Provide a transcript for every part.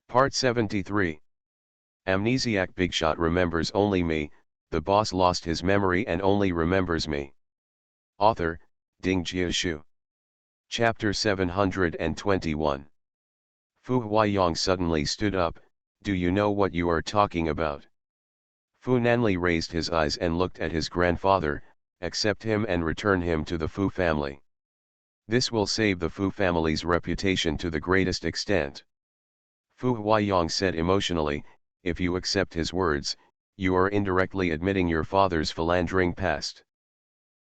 Part 73. Amnesiac Bigshot remembers only me, the boss lost his memory and only remembers me. Author, Ding Jiashu. Chapter 721. Fu Huayong suddenly stood up. Do you know what you are talking about? Fu Nanli raised his eyes and looked at his grandfather, accept him and return him to the Fu family. This will save the Fu family's reputation to the greatest extent. Fu Huayong said emotionally, if you accept his words, you are indirectly admitting your father's philandering past.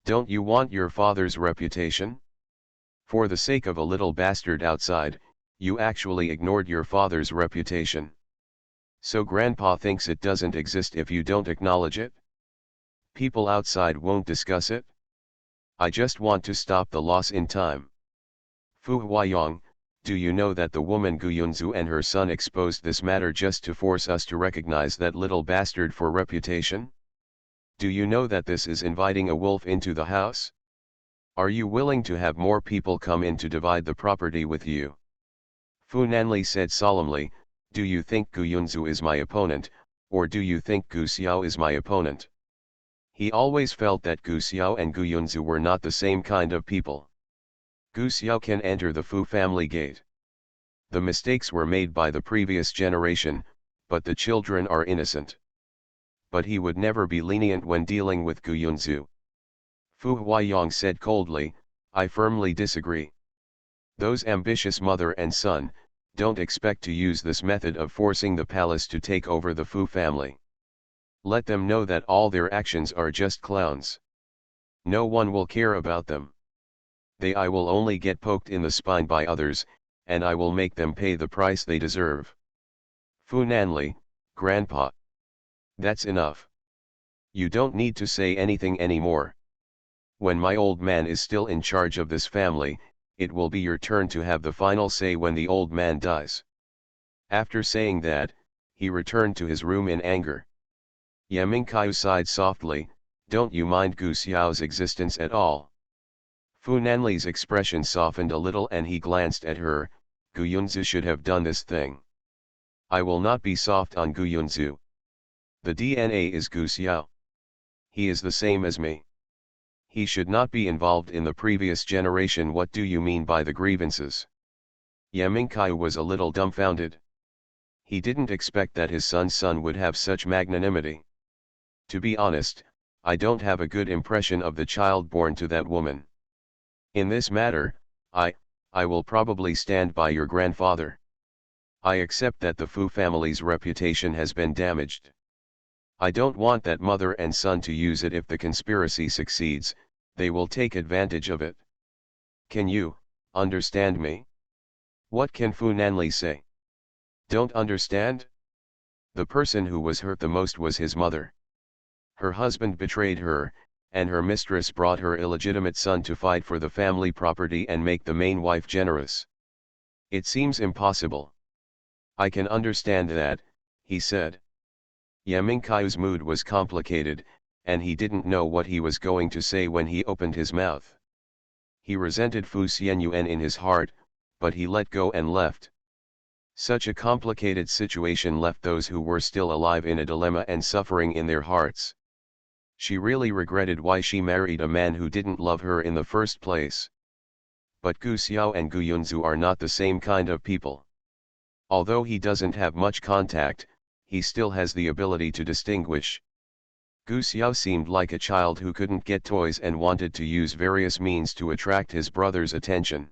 Don't you want your father's reputation? For the sake of a little bastard outside, you actually ignored your father's reputation. So grandpa thinks it doesn't exist if you don't acknowledge it? People outside won't discuss it? I just want to stop the loss in time. Fu Huayong, do you know that the woman Gu Yunzu and her son exposed this matter just to force us to recognize that little bastard for reputation? Do you know that this is inviting a wolf into the house? Are you willing to have more people come in to divide the property with you? Fu Nanli said solemnly, do you think Gu Yunzu is my opponent, or do you think Gu Xiao is my opponent? He always felt that Gu Xiao and Gu Yunzu were not the same kind of people. Gu Xiao can enter the Fu family gate. The mistakes were made by the previous generation, but the children are innocent. But he would never be lenient when dealing with Gu Yunzu. Fu Huayong said coldly, I firmly disagree. Those ambitious mother and son, don't expect to use this method of forcing the palace to take over the Fu family. Let them know that all their actions are just clowns. No one will care about them. I will only get poked in the spine by others, and I will make them pay the price they deserve. Fu Nanli, Grandpa. That's enough. You don't need to say anything anymore. When my old man is still in charge of this family, it will be your turn to have the final say when the old man dies. After saying that, he returned to his room in anger. Yamingkaiu sighed softly, don't you mind Gu Xiao's existence at all? Fu Nanli's expression softened a little and he glanced at her, Gu Yunzu should have done this thing. I will not be soft on Gu Yunzu. The DNA is Gu Xiao. He is the same as me. He should not be involved in the previous generation. What do you mean by the grievances? Yamingkaiu was a little dumbfounded. He didn't expect that his son's son would have such magnanimity. To be honest, I don't have a good impression of the child born to that woman. In this matter, I will probably stand by your grandfather. I accept that the Fu family's reputation has been damaged. I don't want that mother and son to use it. If the conspiracy succeeds, they will take advantage of it. Can you understand me? What can Fu Nanli say? Don't understand? The person who was hurt the most was his mother. Her husband betrayed her, and her mistress brought her illegitimate son to fight for the family property and make the main wife generous. It seems impossible. I can understand that, he said. Yamingkaiu's mood was complicated, and he didn't know what he was going to say when he opened his mouth. He resented Fu Xianyuan in his heart, but he let go and left. Such a complicated situation left those who were still alive in a dilemma and suffering in their hearts. She really regretted why she married a man who didn't love her in the first place. But Gu Xiao and Gu Yunzu are not the same kind of people. Although he doesn't have much contact, he still has the ability to distinguish. Gu Xiao seemed like a child who couldn't get toys and wanted to use various means to attract his brother's attention.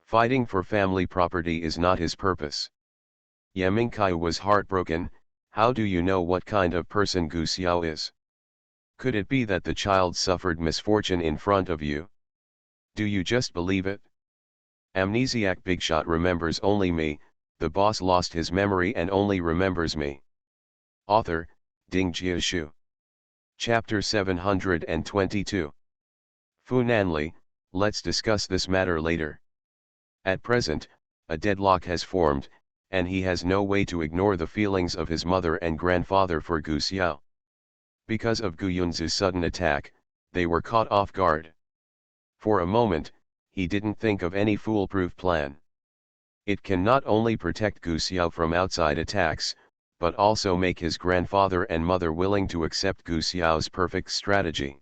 Fighting for family property is not his purpose. Yamingkaiu was heartbroken. How do you know what kind of person Gu Xiao is? Could it be that the child suffered misfortune in front of you? Do you just believe it? Amnesiac Bigshot remembers only me, the boss lost his memory and only remembers me. Author, Ding Jiashu. Chapter 722. Fu Nanli, let's discuss this matter later. At present, a deadlock has formed, and he has no way to ignore the feelings of his mother and grandfather for Gu Xiao. Because of Gu Yunzu's sudden attack, they were caught off guard. For a moment, he didn't think of any foolproof plan. It can not only protect Gu Xiao from outside attacks, but also make his grandfather and mother willing to accept Gu Xiao's perfect strategy.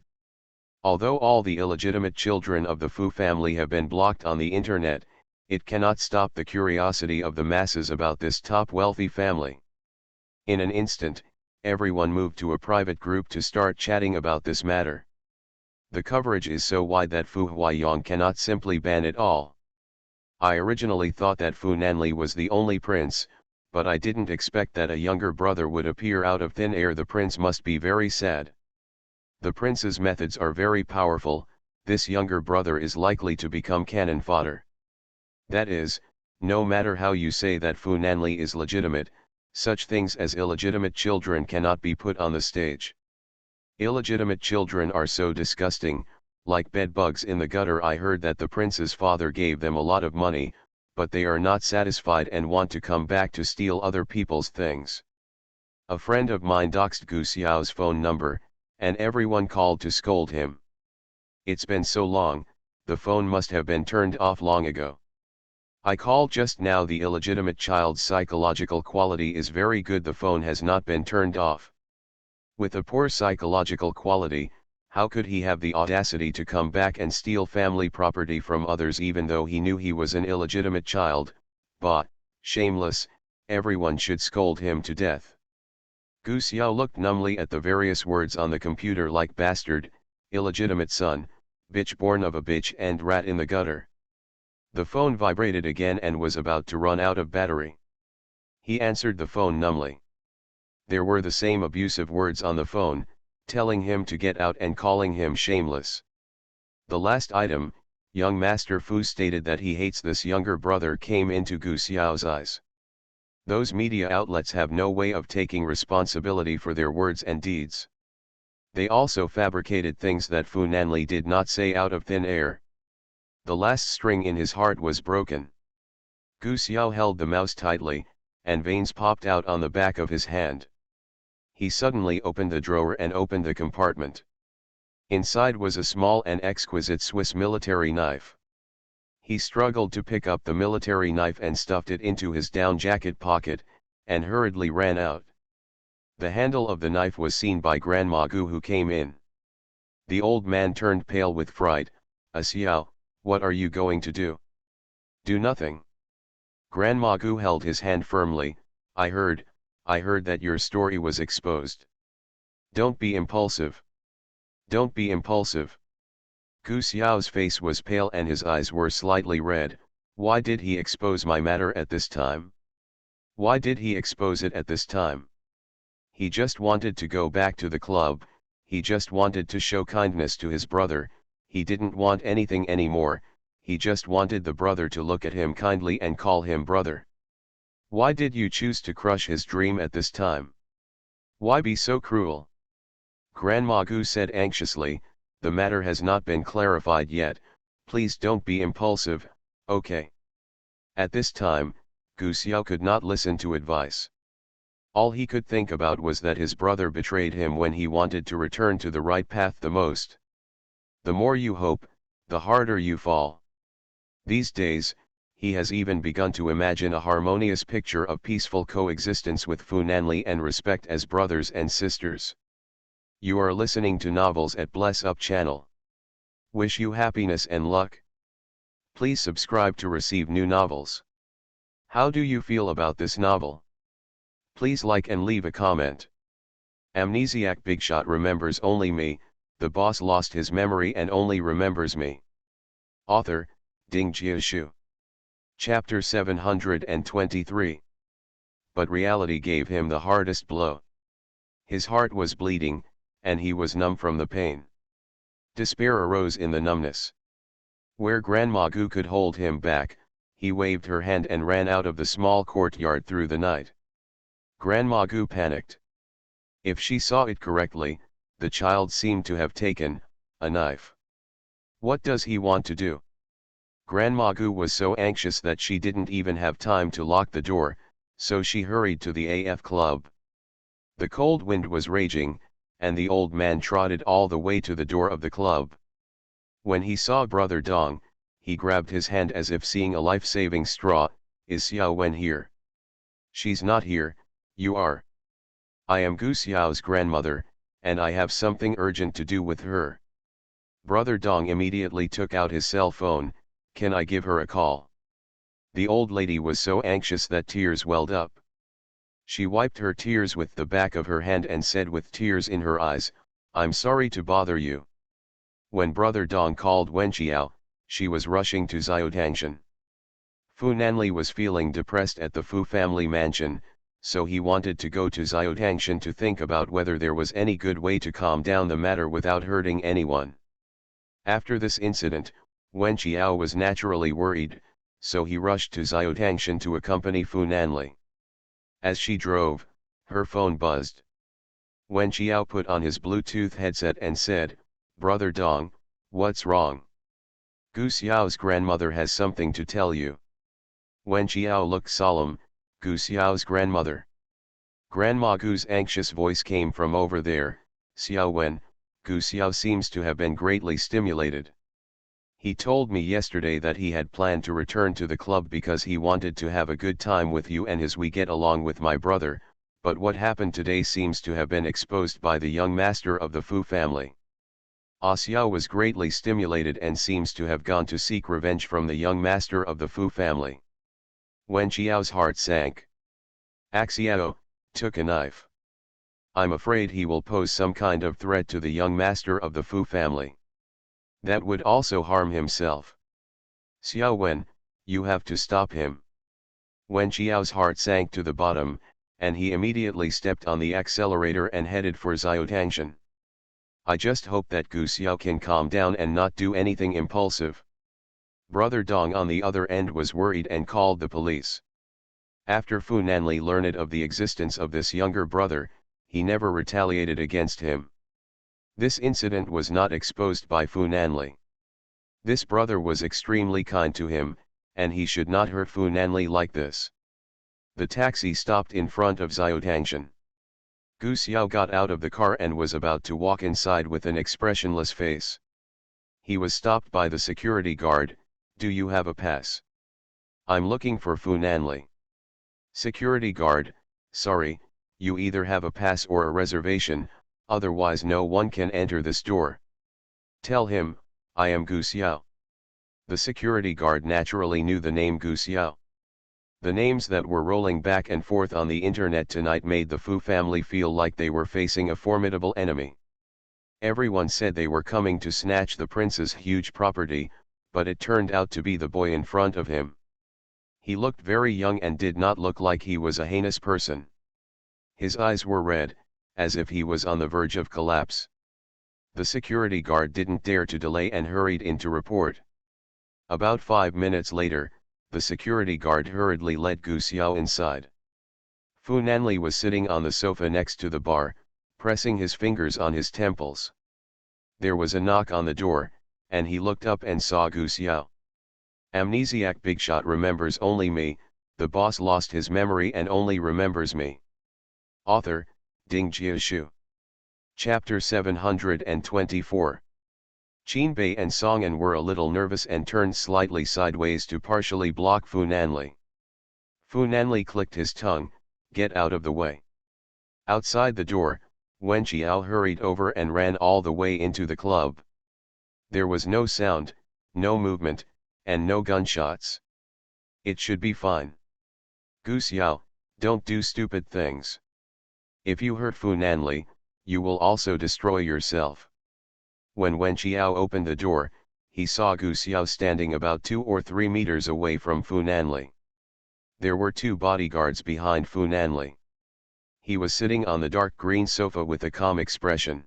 Although all the illegitimate children of the Fu family have been blocked on the internet, it cannot stop the curiosity of the masses about this top wealthy family. In an instant, everyone moved to a private group to start chatting about this matter. The coverage is so wide that Fu Huaiyang cannot simply ban it all. I originally thought that Fu Nanli was the only prince, but I didn't expect that a younger brother would appear out of thin air. The prince must be very sad. The prince's methods are very powerful. This younger brother is likely to become cannon fodder. That is, no matter how you say that Fu Nanli is legitimate, such things as illegitimate children cannot be put on the stage. Illegitimate children are so disgusting, like bed bugs in the gutter. I heard that the prince's father gave them a lot of money, but they are not satisfied and want to come back to steal other people's things. A friend of mine doxed Gu Xiao's phone number, and everyone called to scold him. It's been so long, the phone must have been turned off long ago. I called just now. The illegitimate child's psychological quality is very good. The phone has not been turned off. With a poor psychological quality, how could he have the audacity to come back and steal family property from others even though he knew he was an illegitimate child? Bah, shameless, everyone should scold him to death. Gu Xiao looked numbly at the various words on the computer like bastard, illegitimate son, bitch born of a bitch, and rat in the gutter. The phone vibrated again and was about to run out of battery. He answered the phone numbly. There were the same abusive words on the phone, telling him to get out and calling him shameless. The last item, young Master Fu stated that he hates this younger brother, came into Gu Xiao's eyes. Those media outlets have no way of taking responsibility for their words and deeds. They also fabricated things that Fu Nanli did not say out of thin air. The last string in his heart was broken. Gu Xiao held the mouse tightly, and veins popped out on the back of his hand. He suddenly opened the drawer and opened the compartment. Inside was a small and exquisite Swiss military knife. He struggled to pick up the military knife and stuffed it into his down jacket pocket, and hurriedly ran out. The handle of the knife was seen by Grandma Gu, who came in. The old man turned pale with fright. Xiao, what are you going to do? Do nothing. Grandma Gu held his hand firmly. I heard that your story was exposed. Don't be impulsive. Don't be impulsive. Gu Xiao's face was pale and his eyes were slightly red. Why did he expose my matter at this time? Why did he expose it at this time? He just wanted to go back to the club. He just wanted to show kindness to his brother. He didn't want anything anymore. He just wanted the brother to look at him kindly and call him brother. Why did you choose to crush his dream at this time? Why be so cruel? Grandma Gu said anxiously, the matter has not been clarified yet, please don't be impulsive, okay? At this time, Gu Xiao could not listen to advice. All he could think about was that his brother betrayed him when he wanted to return to the right path the most. The more you hope, the harder you fall. These days, he has even begun to imagine a harmonious picture of peaceful coexistence with Fu Nanli and respect as brothers and sisters. You are listening to Novels at Bless Up channel. Wish you happiness and luck. Please subscribe to receive new novels. How do you feel about this novel? Please like and leave a comment. Amnesiac Bigshot remembers only me. The boss lost his memory and only remembers me. Author, Ding Jiashu. Chapter 723. But reality gave him the hardest blow. His heart was bleeding, and he was numb from the pain. Despair arose in the numbness. Where Grandma Gu could hold him back, he waved her hand and ran out of the small courtyard through the night. Grandma Gu panicked. If she saw it correctly, the child seemed to have taken a knife. What does he want to do? Grandma Gu was so anxious that she didn't even have time to lock the door, so she hurried to the AF club. The cold wind was raging, and the old man trotted all the way to the door of the club. When he saw Brother Dong, he grabbed his hand as if seeing a life-saving straw. is Xiao Wen here? She's not here, you are. I am Gu Xiao's grandmother, and I have something urgent to do with her. Brother Dong immediately took out his cell phone. Can I give her a call? The old lady was so anxious that tears welled up. She wiped her tears with the back of her hand and said with tears in her eyes, I'm sorry to bother you. When Brother Dong called Wen Xiao, she was rushing to Xiaotangshan. Fu Nanli was feeling depressed at the Fu family mansion, so he wanted to go to Xiaotangshan to think about whether there was any good way to calm down the matter without hurting anyone. After this incident, Wen Xiao was naturally worried, so he rushed to Xiaotangshan to accompany Fu Nanli. As she drove, her phone buzzed. Wen Xiao put on his Bluetooth headset and said, Brother Dong, what's wrong? Gu Xiao's grandmother has something to tell you. Wen Xiao looked solemn. Gu Xiao's grandmother. Grandma Gu's anxious voice came from over there. Xiao Wen, Gu Xiao seems to have been greatly stimulated. He told me yesterday that he had planned to return to the club because he wanted to have a good time with you and his we get along with my brother, but what happened today seems to have been exposed by the young master of the Fu family. Xiao was greatly stimulated and seems to have gone to seek revenge from the young master of the Fu family. Wen Xiao's heart sank. Xiao took a knife. I'm afraid he will pose some kind of threat to the young master of the Fu family. That would also harm himself. Xiao Wen, you have to stop him. Wen Xiao's heart sank to the bottom, and he immediately stepped on the accelerator and headed for Xiaotangshan. I just hope that Gu Xiao can calm down and not do anything impulsive. Brother Dong on the other end was worried and called the police. After Fu Nanli learned of the existence of this younger brother, he never retaliated against him. This incident was not exposed by Fu Nanli. This brother was extremely kind to him, and he should not hurt Fu Nanli like this. The taxi stopped in front of Xiaotangshan. Gu Xiao got out of the car and was about to walk inside with an expressionless face. He was stopped by the security guard. Do you have a pass? I'm looking for Fu Nanli. Security guard, sorry, you either have a pass or a reservation, otherwise no one can enter the store. Tell him, I am Gu Xiao. The security guard naturally knew the name Gu Xiao. The names that were rolling back and forth on the internet tonight made the Fu family feel like they were facing a formidable enemy. Everyone said they were coming to snatch the prince's huge property, but it turned out to be the boy in front of him. He looked very young and did not look like he was a heinous person. His eyes were red, as if he was on the verge of collapse. The security guard didn't dare to delay and hurried in to report. About 5 minutes later, the security guard hurriedly led Gu Xiao inside. Fu Nanli was sitting on the sofa next to the bar, pressing his fingers on his temples. There was a knock on the door, and he looked up and saw Gu Xiao. Amnesiac Bigshot remembers only me, the boss lost his memory and only remembers me. Author, Ding Jiashu. Chapter 724. Qinbei and Song'an were a little nervous and turned slightly sideways to partially block Fu Nanli. Fu Nanli clicked his tongue, get out of the way. Outside the door, Wen Xiao hurried over and ran all the way into the club. There was no sound, no movement, and no gunshots. It should be fine. Gu Xiao, don't do stupid things. If you hurt Fu Nanli, you will also destroy yourself. When Wen Xiao opened the door, he saw Gu Xiao standing about 2 or 3 meters away from Fu Nanli. There were 2 bodyguards behind Fu Nanli. He was sitting on the dark green sofa with a calm expression.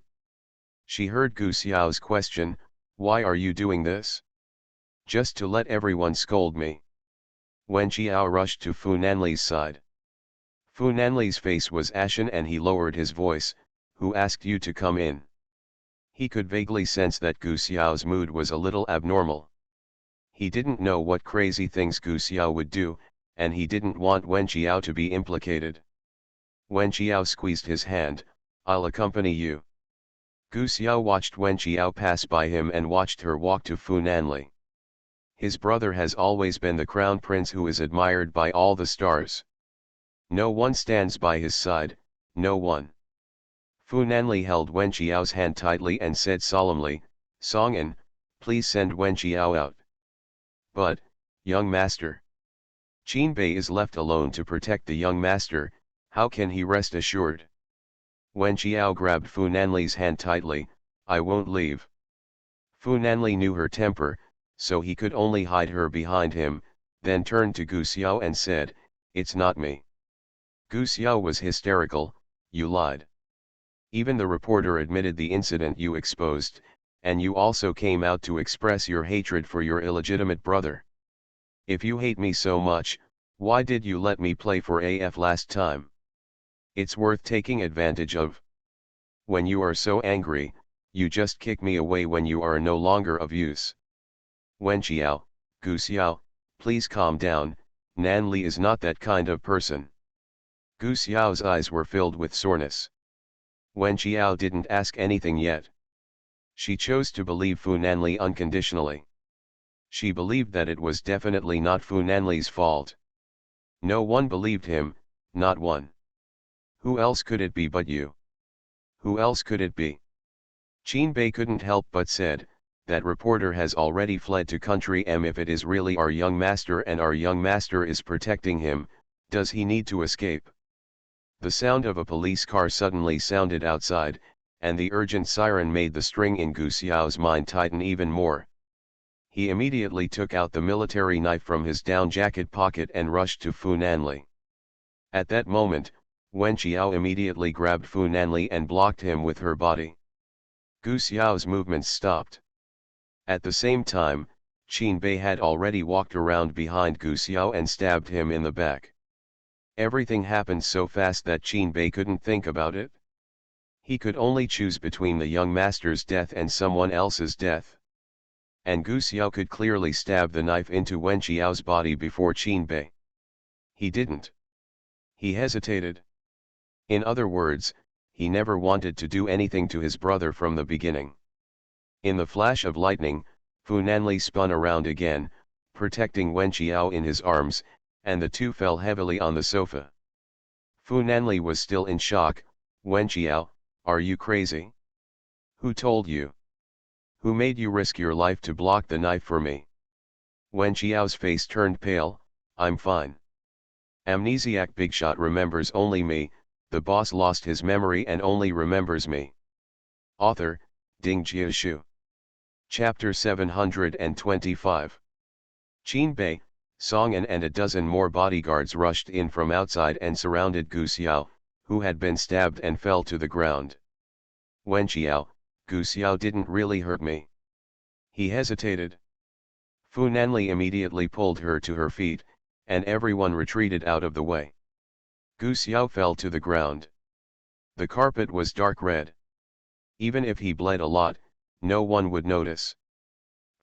She heard Gu Xiao's question, why are you doing this? Just to let everyone scold me. Wen Xiao rushed to Fu Nanli's side. Fu Nanli's face was ashen and he lowered his voice, who asked you to come in? He could vaguely sense that Gu Xiao's mood was a little abnormal. He didn't know what crazy things Gu Xiao would do, and he didn't want Wen Xiao to be implicated. Wen Xiao squeezed his hand, I'll accompany you. Gu Xiao watched Wen Xiao pass by him and watched her walk to Fu Nanli. His brother has always been the crown prince who is admired by all the stars. No one stands by his side, no one. Fu Nanli held Wen Qiao's hand tightly and said solemnly, "Song'an, please send Wen Qiao out." "But, young master, Qin Bei is left alone to protect the young master, how can he rest assured?" Wen Qiao grabbed Fu Nanli's hand tightly, "I won't leave." Fu Nanli knew her temper, so he could only hide her behind him, then turned to Gu Xiao and said, "It's not me." Gu Xiao was hysterical, "You lied. Even the reporter admitted the incident you exposed, and you also came out to express your hatred for your illegitimate brother. If you hate me so much, why did you let me play for AF last time? It's worth taking advantage of. When you are so angry, you just kick me away when you are no longer of use." "Wen Qiao, Gu Xiao, please calm down, Nan Li is not that kind of person." Gu Xiao's eyes were filled with soreness. Wen Qiao didn't ask anything yet. She chose to believe Fu Nanli unconditionally. She believed that it was definitely not Fu Nanli's fault. No one believed him, not one. Who else could it be but you? Who else could it be? Qin Bei couldn't help but said, "That reporter has already fled to country M. If it is really our young master and our young master is protecting him, does he need to escape?" The sound of a police car suddenly sounded outside, and the urgent siren made the string in Gu Xiao's mind tighten even more. He immediately took out the military knife from his down jacket pocket and rushed to Fu Nanli. At that moment, Wen Qiao immediately grabbed Fu Nanli and blocked him with her body. Gu Xiao's movements stopped. At the same time, Qin Bei had already walked around behind Gu Xiao and stabbed him in the back. Everything happened so fast that Qin Bei couldn't think about it. He could only choose between the young master's death and someone else's death. And Gu Xiao could clearly stab the knife into Wen Qiao's body before Qin Bei. He didn't. He hesitated. In other words, he never wanted to do anything to his brother from the beginning. In the flash of lightning, Fu Nanli spun around again, protecting Wen Qiao in his arms, and the two fell heavily on the sofa. Fu Nanli was still in shock. "Wen Qiao, are you crazy? Who told you? Who made you risk your life to block the knife for me?" Wen Qiao's face turned pale. "I'm fine. Amnesiac Bigshot remembers only me, the boss lost his memory and only remembers me." Author, Ding Jiashu. Chapter 725. Qin Bei, Song'an and a dozen more bodyguards rushed in from outside and surrounded Gu Xiao, who had been stabbed and fell to the ground. "Wen Qiao, Gu Xiao didn't really hurt me." He hesitated. Fu Nanli immediately pulled her to her feet, and everyone retreated out of the way. Gu Xiao fell to the ground. The carpet was dark red. Even if he bled a lot, no one would notice.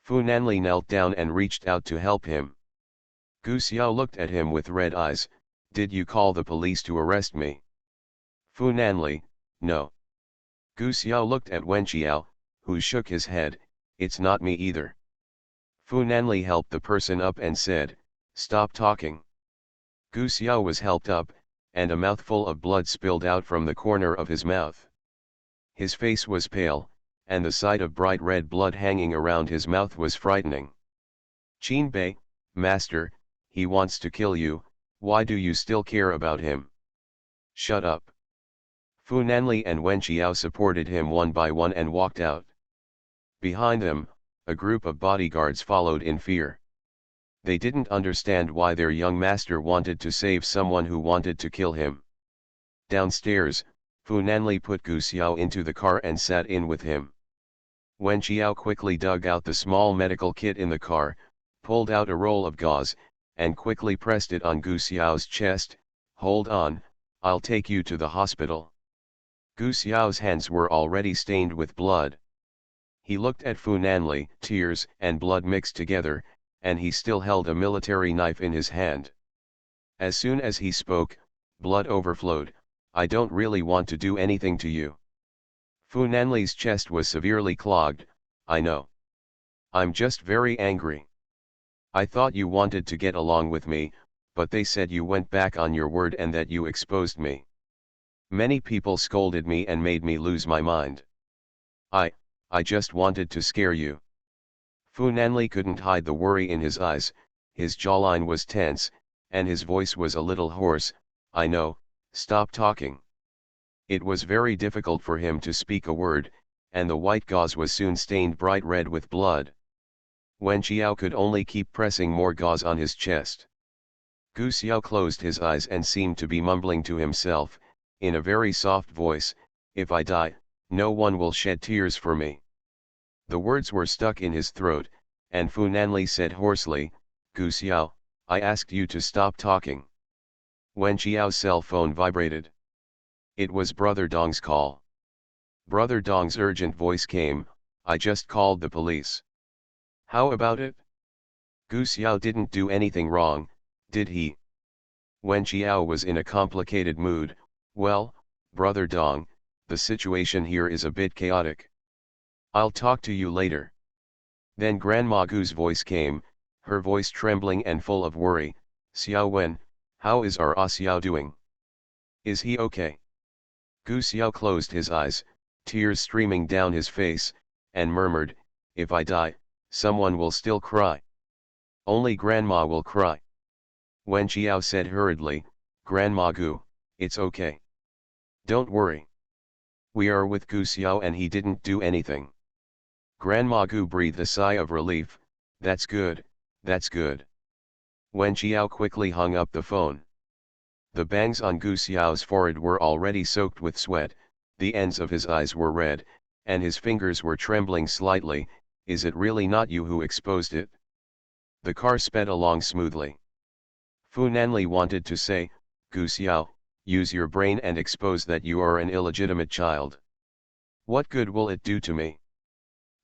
Fu Nanli knelt down and reached out to help him. Gu Xiao looked at him with red eyes. "Did you call the police to arrest me?" Fu Nanli, "No." Gu Xiao looked at Wen Qiao, who shook his head, "It's not me either." Fu Nanli helped the person up and said, "Stop talking." Gu Xiao was helped up, and a mouthful of blood spilled out from the corner of his mouth. His face was pale, and the sight of bright red blood hanging around his mouth was frightening. "Qin Bei, master, he wants to kill you, why do you still care about him?" "Shut up." Fu Nanli and Wen Qiao supported him one by one and walked out. Behind them, a group of bodyguards followed in fear. They didn't understand why their young master wanted to save someone who wanted to kill him. Downstairs, Fu Nanli put Gu Xiao into the car and sat in with him. Wen Qiao quickly dug out the small medical kit in the car, pulled out a roll of gauze, and quickly pressed it on Gu Xiao's chest. "Hold on, I'll take you to the hospital." Gu Xiao's hands were already stained with blood. He looked at Fu Nanli, tears and blood mixed together, and he still held a military knife in his hand. As soon as he spoke, blood overflowed. "I don't really want to do anything to you." Fu Nanli's chest was severely clogged. "I know. I'm just very angry." I thought you wanted to get along with me, but they said you went back on your word and that you exposed me. Many people scolded me and made me lose my mind. I just wanted to scare you. Fu Nanli couldn't hide the worry in his eyes, his jawline was tense, and his voice was a little hoarse. I know, stop talking. It was very difficult for him to speak a word, and the white gauze was soon stained bright red with blood. Wen Xiao could only keep pressing more gauze on his chest. Gu Xiao closed his eyes and seemed to be mumbling to himself, in a very soft voice, if I die, no one will shed tears for me. The words were stuck in his throat, and Fu Nanli said hoarsely, Gu Xiao, I asked you to stop talking. Wen Xiao's cell phone vibrated. It was Brother Dong's call. Brother Dong's urgent voice came, I just called the police. How about it? Gu Xiao didn't do anything wrong, did he? Wen Xiao was in a complicated mood. Well, Brother Dong, the situation here is a bit chaotic. I'll talk to you later. Then Grandma Gu's voice came, her voice trembling and full of worry. Xiao Wen, how is our Xiao doing? Is he okay? Gu Xiao closed his eyes, tears streaming down his face, and murmured, if I die, someone will still cry. Only Grandma will cry. Wen Xiao said hurriedly, Grandma Gu, it's okay. Don't worry. We are with Gu Xiao and he didn't do anything. Grandma Gu breathed a sigh of relief, that's good, that's good. Wen Xiao quickly hung up the phone. The bangs on Gu Xiao's forehead were already soaked with sweat, the ends of his eyes were red, and his fingers were trembling slightly. Is it really not you who exposed it? The car sped along smoothly. Fu Nanli wanted to say, Gu Xiao, use your brain and expose that you are an illegitimate child. What good will it do to me?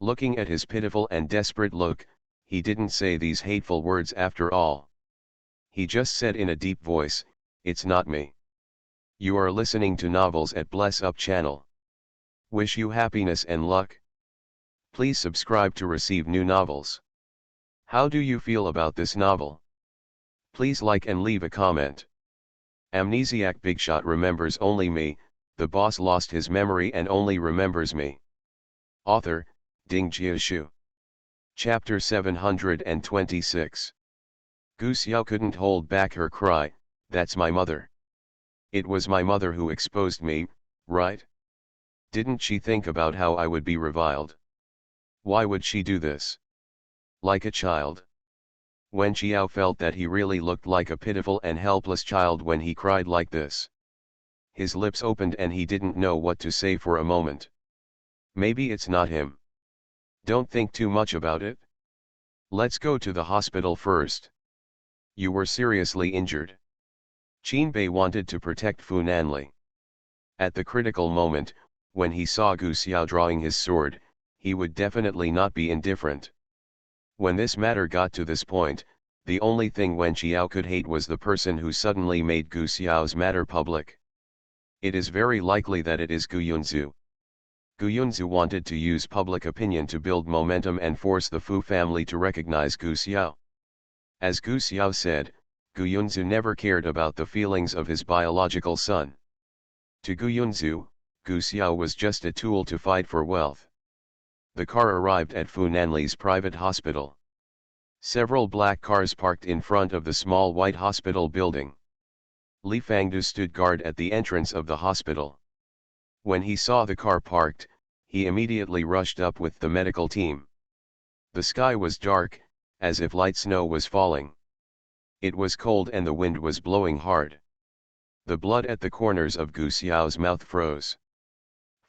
Looking at his pitiful and desperate look, he didn't say these hateful words after all. He just said in a deep voice, it's not me. You are listening to novels at Bless Up channel. Wish you happiness and luck. Please subscribe to receive new novels. How do you feel about this novel? Please like and leave a comment. Amnesiac Bigshot remembers only me, the boss lost his memory and only remembers me. Author, Ding Jiashu. Chapter 726. Gu Xiao couldn't hold back her cry, that's my mother. It was my mother who exposed me, right? Didn't she think about how I would be reviled? Why would she do this? Like a child. Wen Xiao felt that he really looked like a pitiful and helpless child when he cried like this. His lips opened and he didn't know what to say for a moment. Maybe it's not him. Don't think too much about it. Let's go to the hospital first. You were seriously injured. Qinbei wanted to protect Fu Nanli. At the critical moment, when he saw Gu Xiao drawing his sword, he would definitely not be indifferent. When this matter got to this point, the only thing Wen Xiao could hate was the person who suddenly made Gu Xiao's matter public. It is very likely that it is Gu Yunzu. Gu Yunzu wanted to use public opinion to build momentum and force the Fu family to recognize Gu Xiao. As Gu Xiao said, Gu Yunzu never cared about the feelings of his biological son. To Gu Yunzu, Gu Xiao was just a tool to fight for wealth. The car arrived at Fu Nanli's private hospital. Several black cars parked in front of the small white hospital building. Li Fangdu stood guard at the entrance of the hospital. When he saw the car parked, he immediately rushed up with the medical team. The sky was dark, as if light snow was falling. It was cold and the wind was blowing hard. The blood at the corners of Gu Xiao's mouth froze.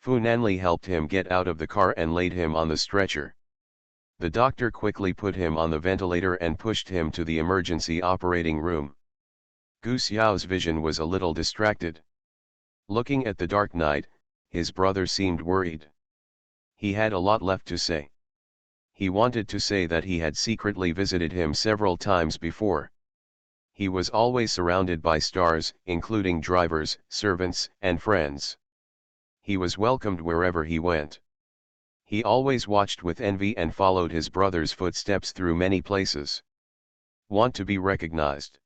Fu Nanli helped him get out of the car and laid him on the stretcher. The doctor quickly put him on the ventilator and pushed him to the emergency operating room. Gu Xiao's vision was a little distracted. Looking at the dark night, his brother seemed worried. He had a lot left to say. He wanted to say that he had secretly visited him several times before. He was always surrounded by stars, including drivers, servants, and friends. He was welcomed wherever he went. He always watched with envy and followed his brother's footsteps through many places. want to be recognized.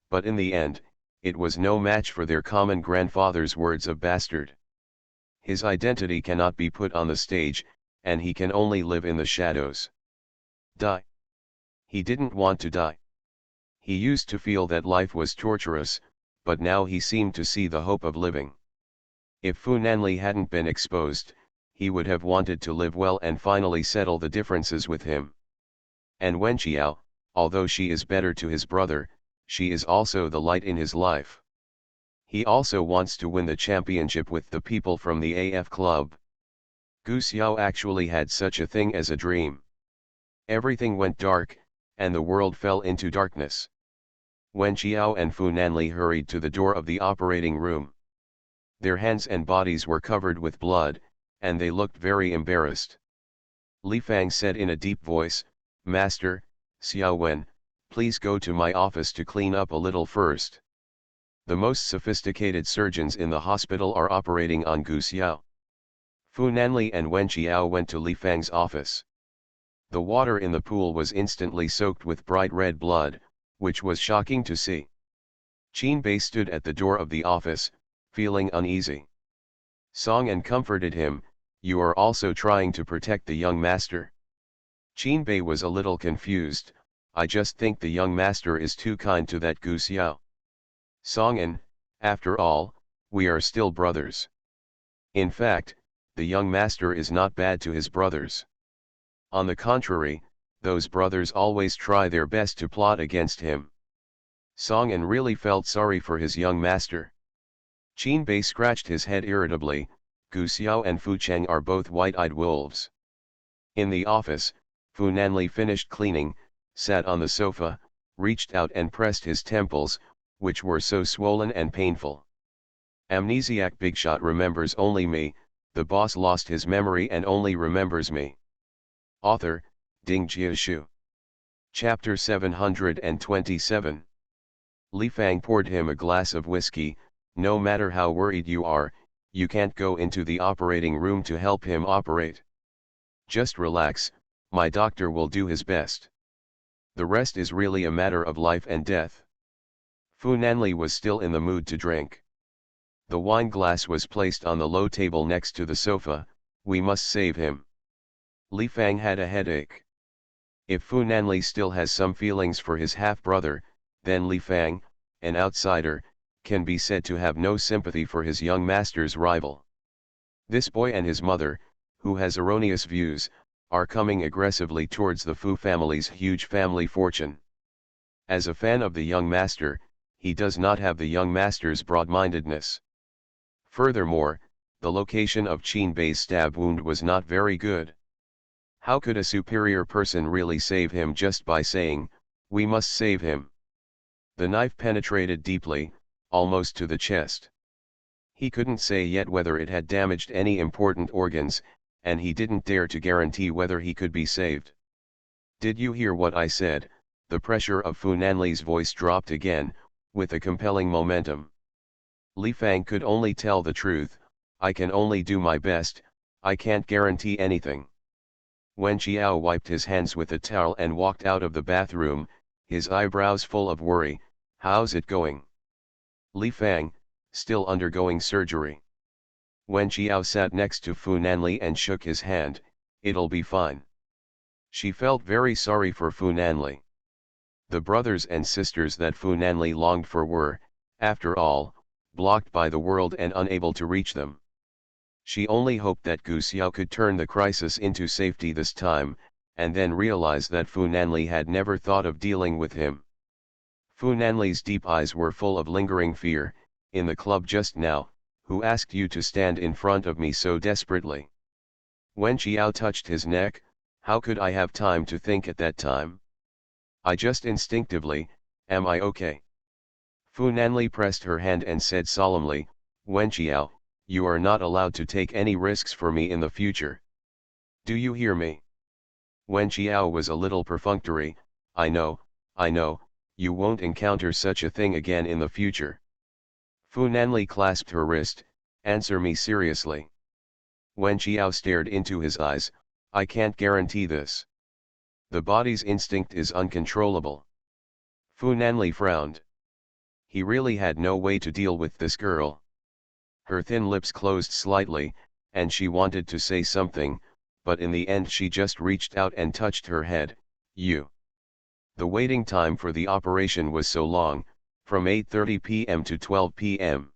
But in the end, it was no match for their common grandfather's words of bastard. His identity cannot be put on the stage, and he can only live in the shadows. Die. He didn't want to die. He used to feel that life was torturous, but now he seemed to see the hope of living. If Fu Nanli hadn't been exposed, he would have wanted to live well and finally settle the differences with him. And Wen Qiao, although she is better to his brother, she is also the light in his life. He also wants to win the championship with the people from the AF club. Gu Xiao actually had such a thing as a dream. Everything went dark, and the world fell into darkness. Wen Qiao and Fu Nanli hurried to the door of the operating room. Their hands and bodies were covered with blood, and they looked very embarrassed. Li Fang said in a deep voice, "Master, Xiao Wen, please go to my office to clean up a little first." The most sophisticated surgeons in the hospital are operating on Gu Xiao. Fu Nanli and Wen Qiao went to Li Fang's office. The water in the pool was instantly soaked with bright red blood, which was shocking to see. Qin Bei stood at the door of the office, feeling uneasy. Song An comforted him, "You are also trying to protect the young master?" Qin Bei was a little confused, "I just think the young master is too kind to that Gu Xiao." Song An, "After all, we are still brothers. In fact, the young master is not bad to his brothers. On the contrary, those brothers always try their best to plot against him." Song An really felt sorry for his young master. Qin Bei scratched his head irritably, "Gu Xiao and Fu Cheng are both white-eyed wolves." In the office, Fu Nanli finished cleaning, sat on the sofa, reached out and pressed his temples, which were so swollen and painful. Amnesiac Bigshot remembers only me, the boss lost his memory and only remembers me. Author, Ding Jiashu. Chapter 727. Li Fang poured him a glass of whiskey. "No matter how worried you are, you can't go into the operating room to help him operate. Just relax, my doctor will do his best. The rest is really a matter of life and death." Fu Nanli was still in the mood to drink. The wine glass was placed on the low table next to the sofa. "We must save him." Li Fang had a headache. If Fu Nanli still has some feelings for his half-brother, then Li Fang, an outsider, can be said to have no sympathy for his young master's rival. This boy and his mother, who has erroneous views, are coming aggressively towards the Fu family's huge family fortune. As a fan of the young master, he does not have the young master's broad-mindedness. Furthermore, the location of Qin Bei's stab wound was not very good. How could a superior person really save him just by saying, "We must save him"? The knife penetrated deeply, almost to the chest. He couldn't say yet whether it had damaged any important organs, and he didn't dare to guarantee whether he could be saved. "Did you hear what I said?" The pressure of Fu Nanli's voice dropped again, with a compelling momentum. Li Fang could only tell the truth, "I can only do my best, I can't guarantee anything." Wen Qiao wiped his hands with a towel and walked out of the bathroom, his eyebrows full of worry. "How's it going?" Li Fang, "Still undergoing surgery." Wen Qiao sat next to Fu Nanli and shook his hand, "It'll be fine." She felt very sorry for Fu Nanli. The brothers and sisters that Fu Nanli longed for were, after all, blocked by the world and unable to reach them. She only hoped that Gu Xiao could turn the crisis into safety this time, and then realize that Fu Nanli had never thought of dealing with him. Fu Nanli's deep eyes were full of lingering fear. "In the club just now, who asked you to stand in front of me so desperately?" Wen Qiao touched his neck. "How could I have time to think at that time? I just instinctively, am I okay?" Fu Nanli pressed her hand and said solemnly, "Wen Qiao, you are not allowed to take any risks for me in the future. Do you hear me?" Wen Qiao was a little perfunctory. I know, you won't encounter such a thing again in the future." Fu Nanli clasped her wrist. "Answer me seriously." Wen Qiao stared into his eyes. "I can't guarantee this. The body's instinct is uncontrollable. Fu Nanli frowned. He really had no way to deal with this girl. Her thin lips closed slightly, and she wanted to say something, but in the end she just reached out and touched her head. You. The waiting time for the operation was so long, from 8:30 p.m. to 12 p.m.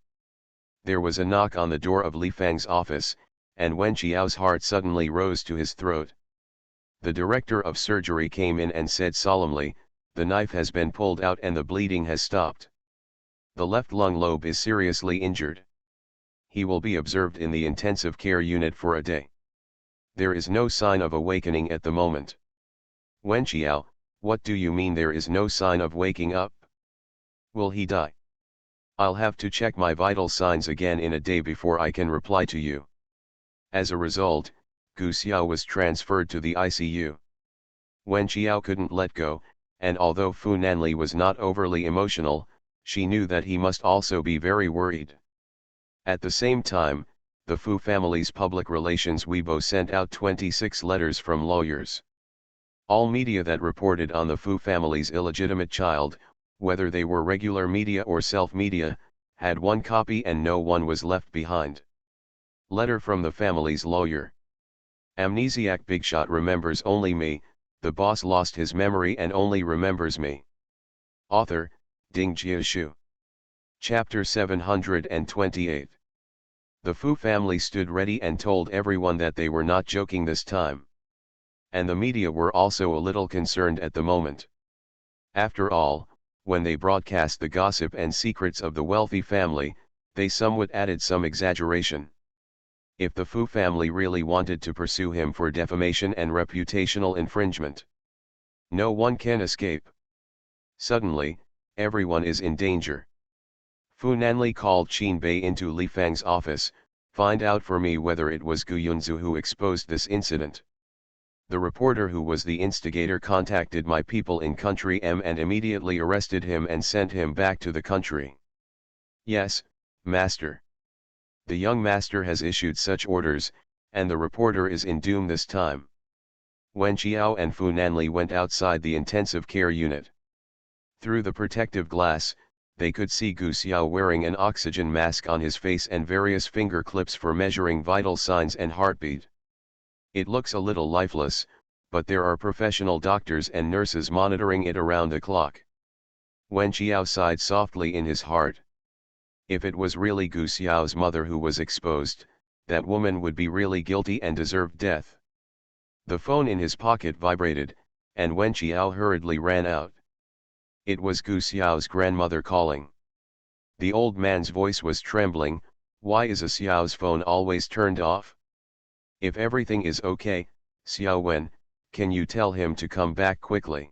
There was a knock on the door of Li Fang's office, and Wen Qiao's heart suddenly rose to his throat. The director of surgery came in and said solemnly, "The knife has been pulled out and the bleeding has stopped. The left lung lobe is seriously injured. He will be observed in the intensive care unit for a day. There is no sign of awakening at the moment." "Wen Qiao, what do you mean there is no sign of waking up? Will he die? I'll have to check my vital signs again in a day before I can reply to you." As a result, Gu Xiao was transferred to the ICU. Wen Qiao couldn't let go, and although Fu Nanli was not overly emotional, she knew that he must also be very worried. At the same time, the Fu family's public relations Weibo sent out 26 letters from lawyers. All media that reported on the Fu family's illegitimate child, whether they were regular media or self-media, had one copy and no one was left behind. Letter from the family's lawyer. Amnesiac Bigshot remembers only me, the boss lost his memory and only remembers me. Author, Ding Jiashu. Chapter 728. The Fu family stood ready and told everyone that they were not joking this time. And the media were also a little concerned at the moment. After all, when they broadcast the gossip and secrets of the wealthy family, they somewhat added some exaggeration. If the Fu family really wanted to pursue him for defamation and reputational infringement, no one can escape. Suddenly, everyone is in danger. Fu Nanli called Qin Bei into Li Fang's office. "Find out for me whether it was Gu Yunzu who exposed this incident." The reporter who was the instigator contacted my people in country M and immediately arrested him and sent him back to the country. "Yes, master. The young master has issued such orders, and the reporter is in doom this time." Wen Qiao and Fu Nanli went outside the intensive care unit. Through the protective glass, they could see Gu Xiao wearing an oxygen mask on his face and various finger clips for measuring vital signs and heartbeat. It looks a little lifeless, but there are professional doctors and nurses monitoring it around the clock. Wen Qiao sighed softly in his heart. If it was really Gu Xiao's mother who was exposed, that woman would be really guilty and deserved death. The phone in his pocket vibrated, and Wen Qiao hurriedly ran out. It was Gu Xiao's grandmother calling. The old man's voice was trembling. "Why is a Xiao's phone always turned off? If everything is okay, Xiao Wen, can you tell him to come back quickly?"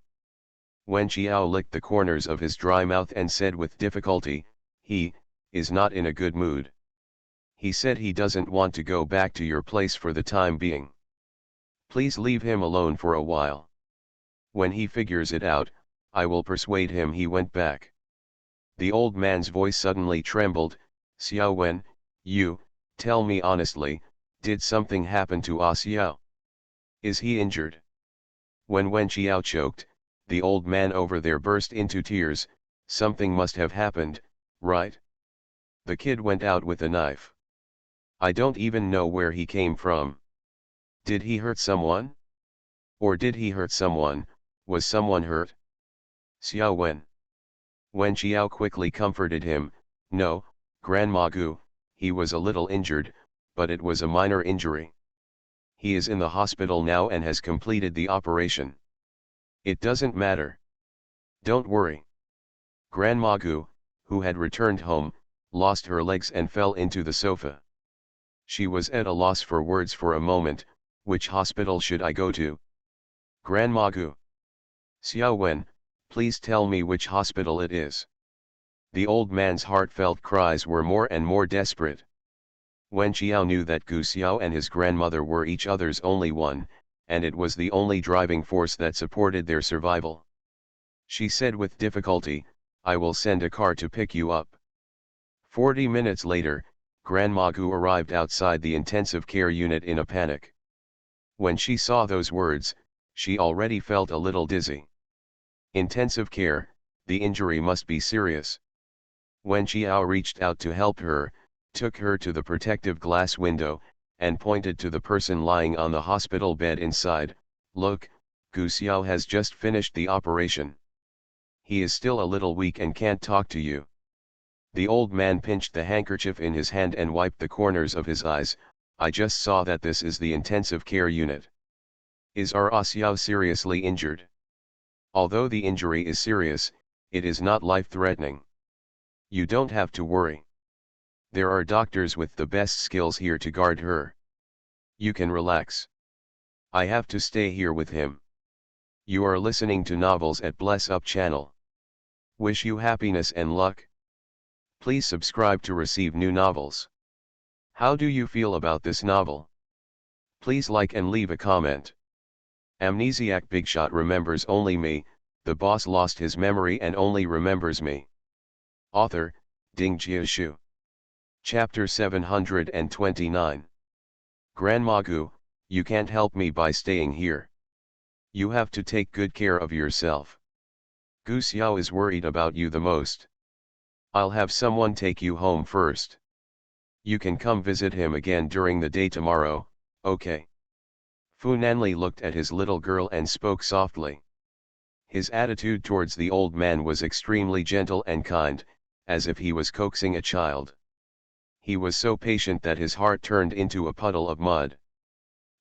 Wen Qiao licked the corners of his dry mouth and said with difficulty, "He is not in a good mood. He said he doesn't want to go back to your place for the time being. Please leave him alone for a while. When he figures it out, I will persuade him." He went back. The old man's voice suddenly trembled. "Xiao Wen, you, tell me honestly, did something happen to Ah Xiao? Is he injured?" When Wen Qiao choked, the old man over there burst into tears. "Something must have happened, right? The kid went out with a knife. I don't even know where he came from. Did he hurt someone? Or did he hurt someone? Was someone hurt? Xiao Wen." Wen Qiao quickly comforted him. "No, Grandma Gu, he was a little injured, but it was a minor injury. He is in the hospital now and has completed the operation. It doesn't matter. Don't worry." Grandma Gu, who had returned home, lost her legs and fell into the sofa. She was at a loss for words for a moment. "Which hospital should I go to?" "Grandma Gu." "Xiao Wen, please tell me which hospital it is." The old man's heartfelt cries were more and more desperate. Wen Qiao knew that Gu Xiao and his grandmother were each other's only one, and it was the only driving force that supported their survival. She said with difficulty, "I will send a car to pick you up." 40 minutes later, Grandma Gu arrived outside the intensive care unit in a panic. When she saw those words, she already felt a little dizzy. Intensive care, the injury must be serious. Wen Qiao reached out to help her, took her to the protective glass window, and pointed to the person lying on the hospital bed inside. Look, Gu Xiao has just finished the operation. He is still a little weak and can't talk to you. The old man pinched the handkerchief in his hand and wiped the corners of his eyes. I just saw that this is the intensive care unit. Is our Xiao seriously injured? Although the injury is serious, it is not life-threatening. You don't have to worry. There are doctors with the best skills here to guard her. You can relax. I have to stay here with him. You are listening to novels at Bless Up channel. Wish you happiness and luck. Please subscribe to receive new novels. How do you feel about this novel? Please like and leave a comment. Amnesiac Bigshot remembers only me, the boss lost his memory and only remembers me. Author, Ding Jiashu. Chapter 729. Grandma Gu, you can't help me by staying here. You have to take good care of yourself. Gu Xiao is worried about you the most. I'll have someone take you home first. You can come visit him again during the day tomorrow, okay? Fu Nanli looked at his little girl and spoke softly. His attitude towards the old man was extremely gentle and kind, as if he was coaxing a child. He was so patient that his heart turned into a puddle of mud.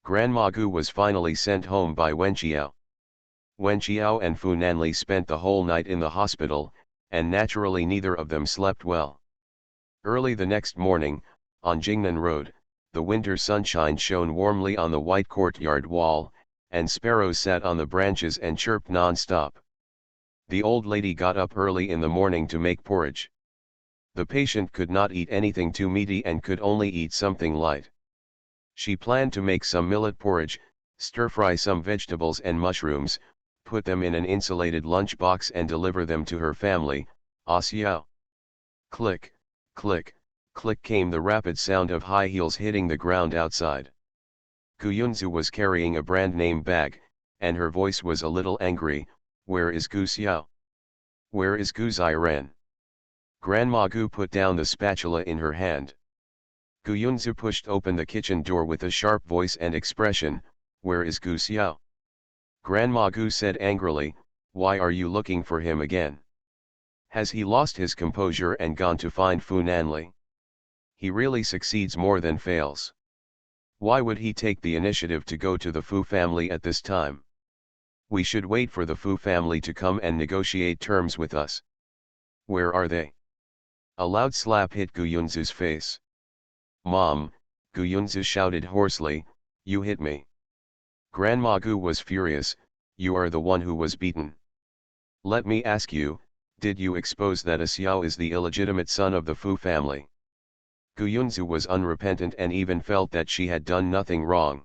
Grandma Gu was finally sent home by Wen Qiao. Wen Qiao and Fu Nanli spent the whole night in the hospital, and naturally neither of them slept well. Early the next morning, on Jingnan Road, the winter sunshine shone warmly on the white courtyard wall, and sparrows sat on the branches and chirped non-stop. The old lady got up early in the morning to make porridge. The patient could not eat anything too meaty and could only eat something light. She planned to make some millet porridge, stir-fry some vegetables and mushrooms, put them in an insulated lunchbox and deliver them to her family. Xiao. Click, click, click came the rapid sound of high heels hitting the ground outside. Gu Yunzu was carrying a brand-name bag, and her voice was a little angry. Where is Gu Xiao? Where is Gu Ziren? Grandma Gu put down the spatula in her hand. Gu Yunzu pushed open the kitchen door with a sharp voice and expression. Where is Gu Xiao? Grandma Gu said angrily, why are you looking for him again? Has he lost his composure and gone to find Fu Nanli? He really succeeds more than fails. Why would he take the initiative to go to the Fu family at this time? We should wait for the Fu family to come and negotiate terms with us. Where are they? A loud slap hit Gu Yunzu's face. Mom, Gu Yunzu shouted hoarsely, you hit me. Grandma Gu was furious, you are the one who was beaten. Let me ask you, did you expose that Xiao is the illegitimate son of the Fu family? Gu Yunzu was unrepentant and even felt that she had done nothing wrong.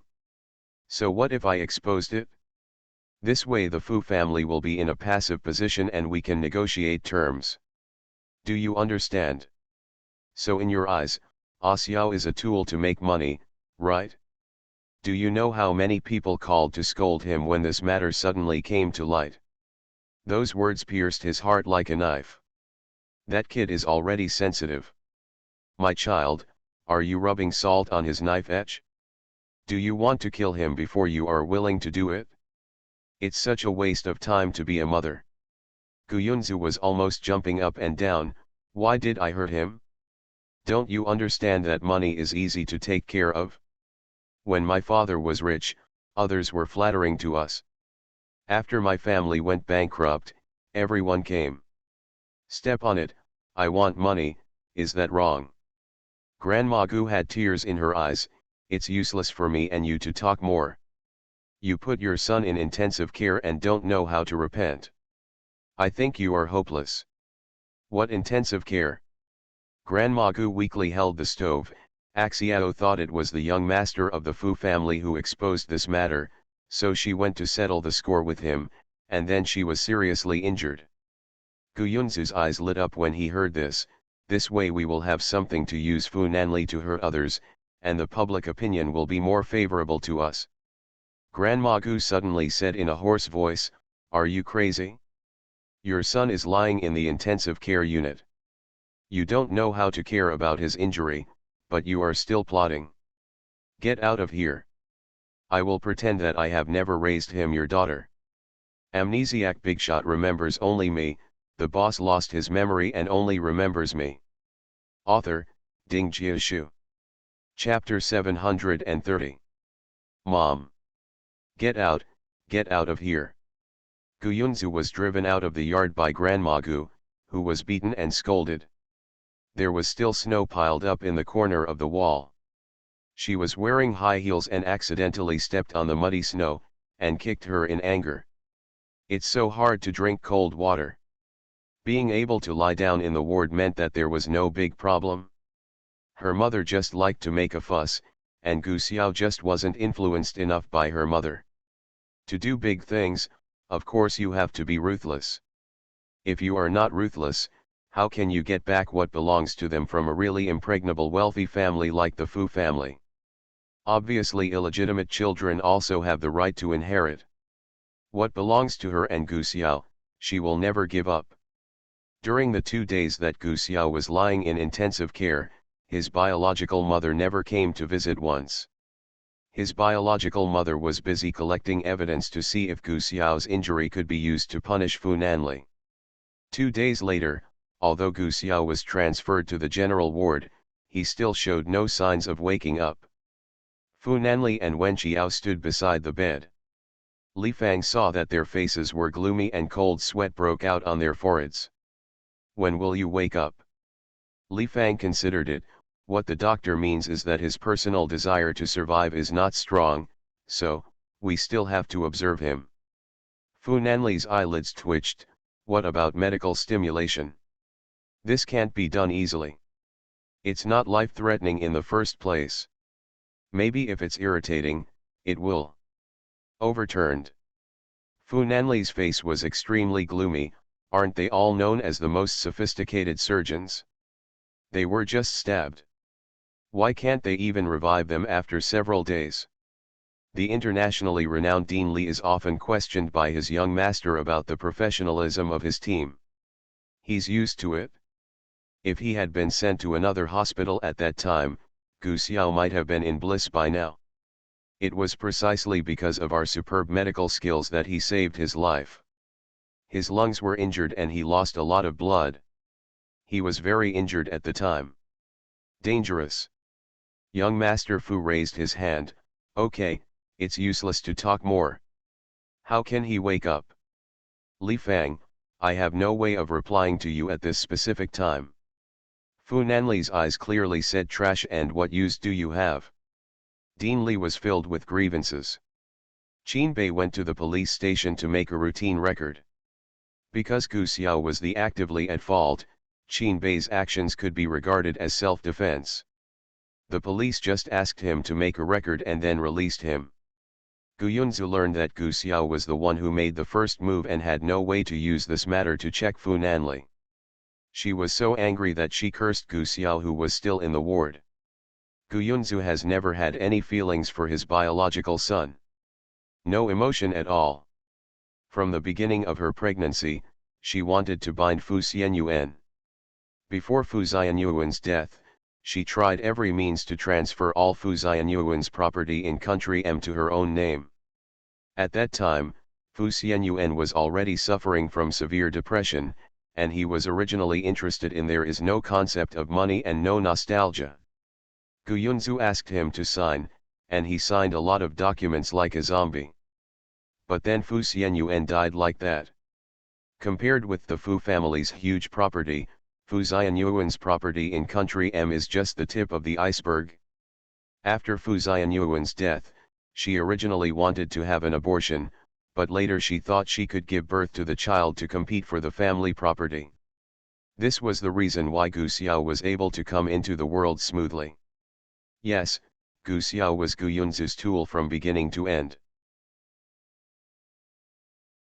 So what if I exposed it? This way the Fu family will be in a passive position and we can negotiate terms. Do you understand? So in your eyes, Xiao is a tool to make money, right? Do you know how many people called to scold him when this matter suddenly came to light? Those words pierced his heart like a knife. That kid is already sensitive. My child, are you rubbing salt on his knife edge? Do you want to kill him before you are willing to do it? It's such a waste of time to be a mother. Gu Yunzu was almost jumping up and down. Why did I hurt him? Don't you understand that money is easy to take care of? When my father was rich, others were flattering to us. After my family went bankrupt, everyone came. Step on it, I want money, is that wrong? Grandma Gu had tears in her eyes. It's useless for me and you to talk more. You put your son in intensive care and don't know how to repent. I think you are hopeless. What intensive care? Grandma Gu weakly held the stove. Xiao thought it was the young master of the Fu family who exposed this matter, so she went to settle the score with him, and then she was seriously injured. Gu Yunzu's eyes lit up when he heard this. This way we will have something to use Fu Nanli to hurt others, and the public opinion will be more favorable to us. Grandma Gu suddenly said in a hoarse voice, are you crazy? Your son is lying in the intensive care unit. You don't know how to care about his injury, but you are still plotting. Get out of here. I will pretend that I have never raised him, your daughter. Amnesiac Bigshot remembers only me, the boss lost his memory and only remembers me. Author, Ding Jiashu. Chapter 730. Mom. Get out of here. Gu Yunzu was driven out of the yard by Grandma Gu, who was beaten and scolded. There was still snow piled up in the corner of the wall. She was wearing high heels and accidentally stepped on the muddy snow, and kicked her in anger. It's so hard to drink cold water. Being able to lie down in the ward meant that there was no big problem. Her mother just liked to make a fuss, and Gu Xiao just wasn't influenced enough by her mother. To do big things, of course you have to be ruthless. If you are not ruthless, how can you get back what belongs to them from a really impregnable wealthy family like the Fu family? Obviously illegitimate children also have the right to inherit. What belongs to her and Gu Xiao, she will never give up. During the 2 days that Gu Xiao was lying in intensive care, his biological mother never came to visit once. His biological mother was busy collecting evidence to see if Gu Xiao's injury could be used to punish Fu Nanli. 2 days later, although Gu Xiao was transferred to the general ward, he still showed no signs of waking up. Fu Nanli and Wen Qiao stood beside the bed. Li Fang saw that their faces were gloomy and cold sweat broke out on their foreheads. When will you wake up? Li Fang considered it. What the doctor means is that his personal desire to survive is not strong, so, we still have to observe him. Fu Nanli's eyelids twitched. What about medical stimulation? This can't be done easily. It's not life-threatening in the first place. Maybe if it's irritating, it will. Overturned. Fu Nanli's face was extremely gloomy. Aren't they all known as the most sophisticated surgeons? They were just stabbed. Why can't they even revive them after several days? The internationally renowned Dean Li is often questioned by his young master about the professionalism of his team. He's used to it. If he had been sent to another hospital at that time, Gu Xiao might have been in bliss by now. It was precisely because of our superb medical skills that he saved his life. His lungs were injured and he lost a lot of blood. He was very injured at the time. Dangerous. Young Master Fu raised his hand. Okay, it's useless to talk more. How can he wake up? Li Fang, I have no way of replying to you at this specific time. Fu Nanli's eyes clearly said trash, and what use do you have? Dean Li was filled with grievances. Qin Bei went to the police station to make a routine record. Because Gu Xiao was the actively at fault, Qin Bei's actions could be regarded as self-defense. The police just asked him to make a record and then released him. Gu Yunzu learned that Gu Xiao was the one who made the first move and had no way to use this matter to check Fu Nanli. She was so angry that she cursed Gu Xiao, who was still in the ward. Gu Yunzu has never had any feelings for his biological son. No emotion at all. From the beginning of her pregnancy, she wanted to bind Fu Xianyuan. Before Fu Xianyuan's death, she tried every means to transfer all Fu Xianyuan's property in country M to her own name. At that time, Fu Xianyuan was already suffering from severe depression, and he was originally interested in there is no concept of money and no nostalgia. Gu Yunzu asked him to sign, and he signed a lot of documents like a zombie. But then Fu Xianyuan died like that. Compared with the Fu family's huge property, Fu Xianyuan's property in country M is just the tip of the iceberg. After Fu Xianyuan's death, she originally wanted to have an abortion, but later she thought she could give birth to the child to compete for the family property. This was the reason why Gu Xiao was able to come into the world smoothly. Yes, Gu Xiao was Gu Yunzu's tool from beginning to end.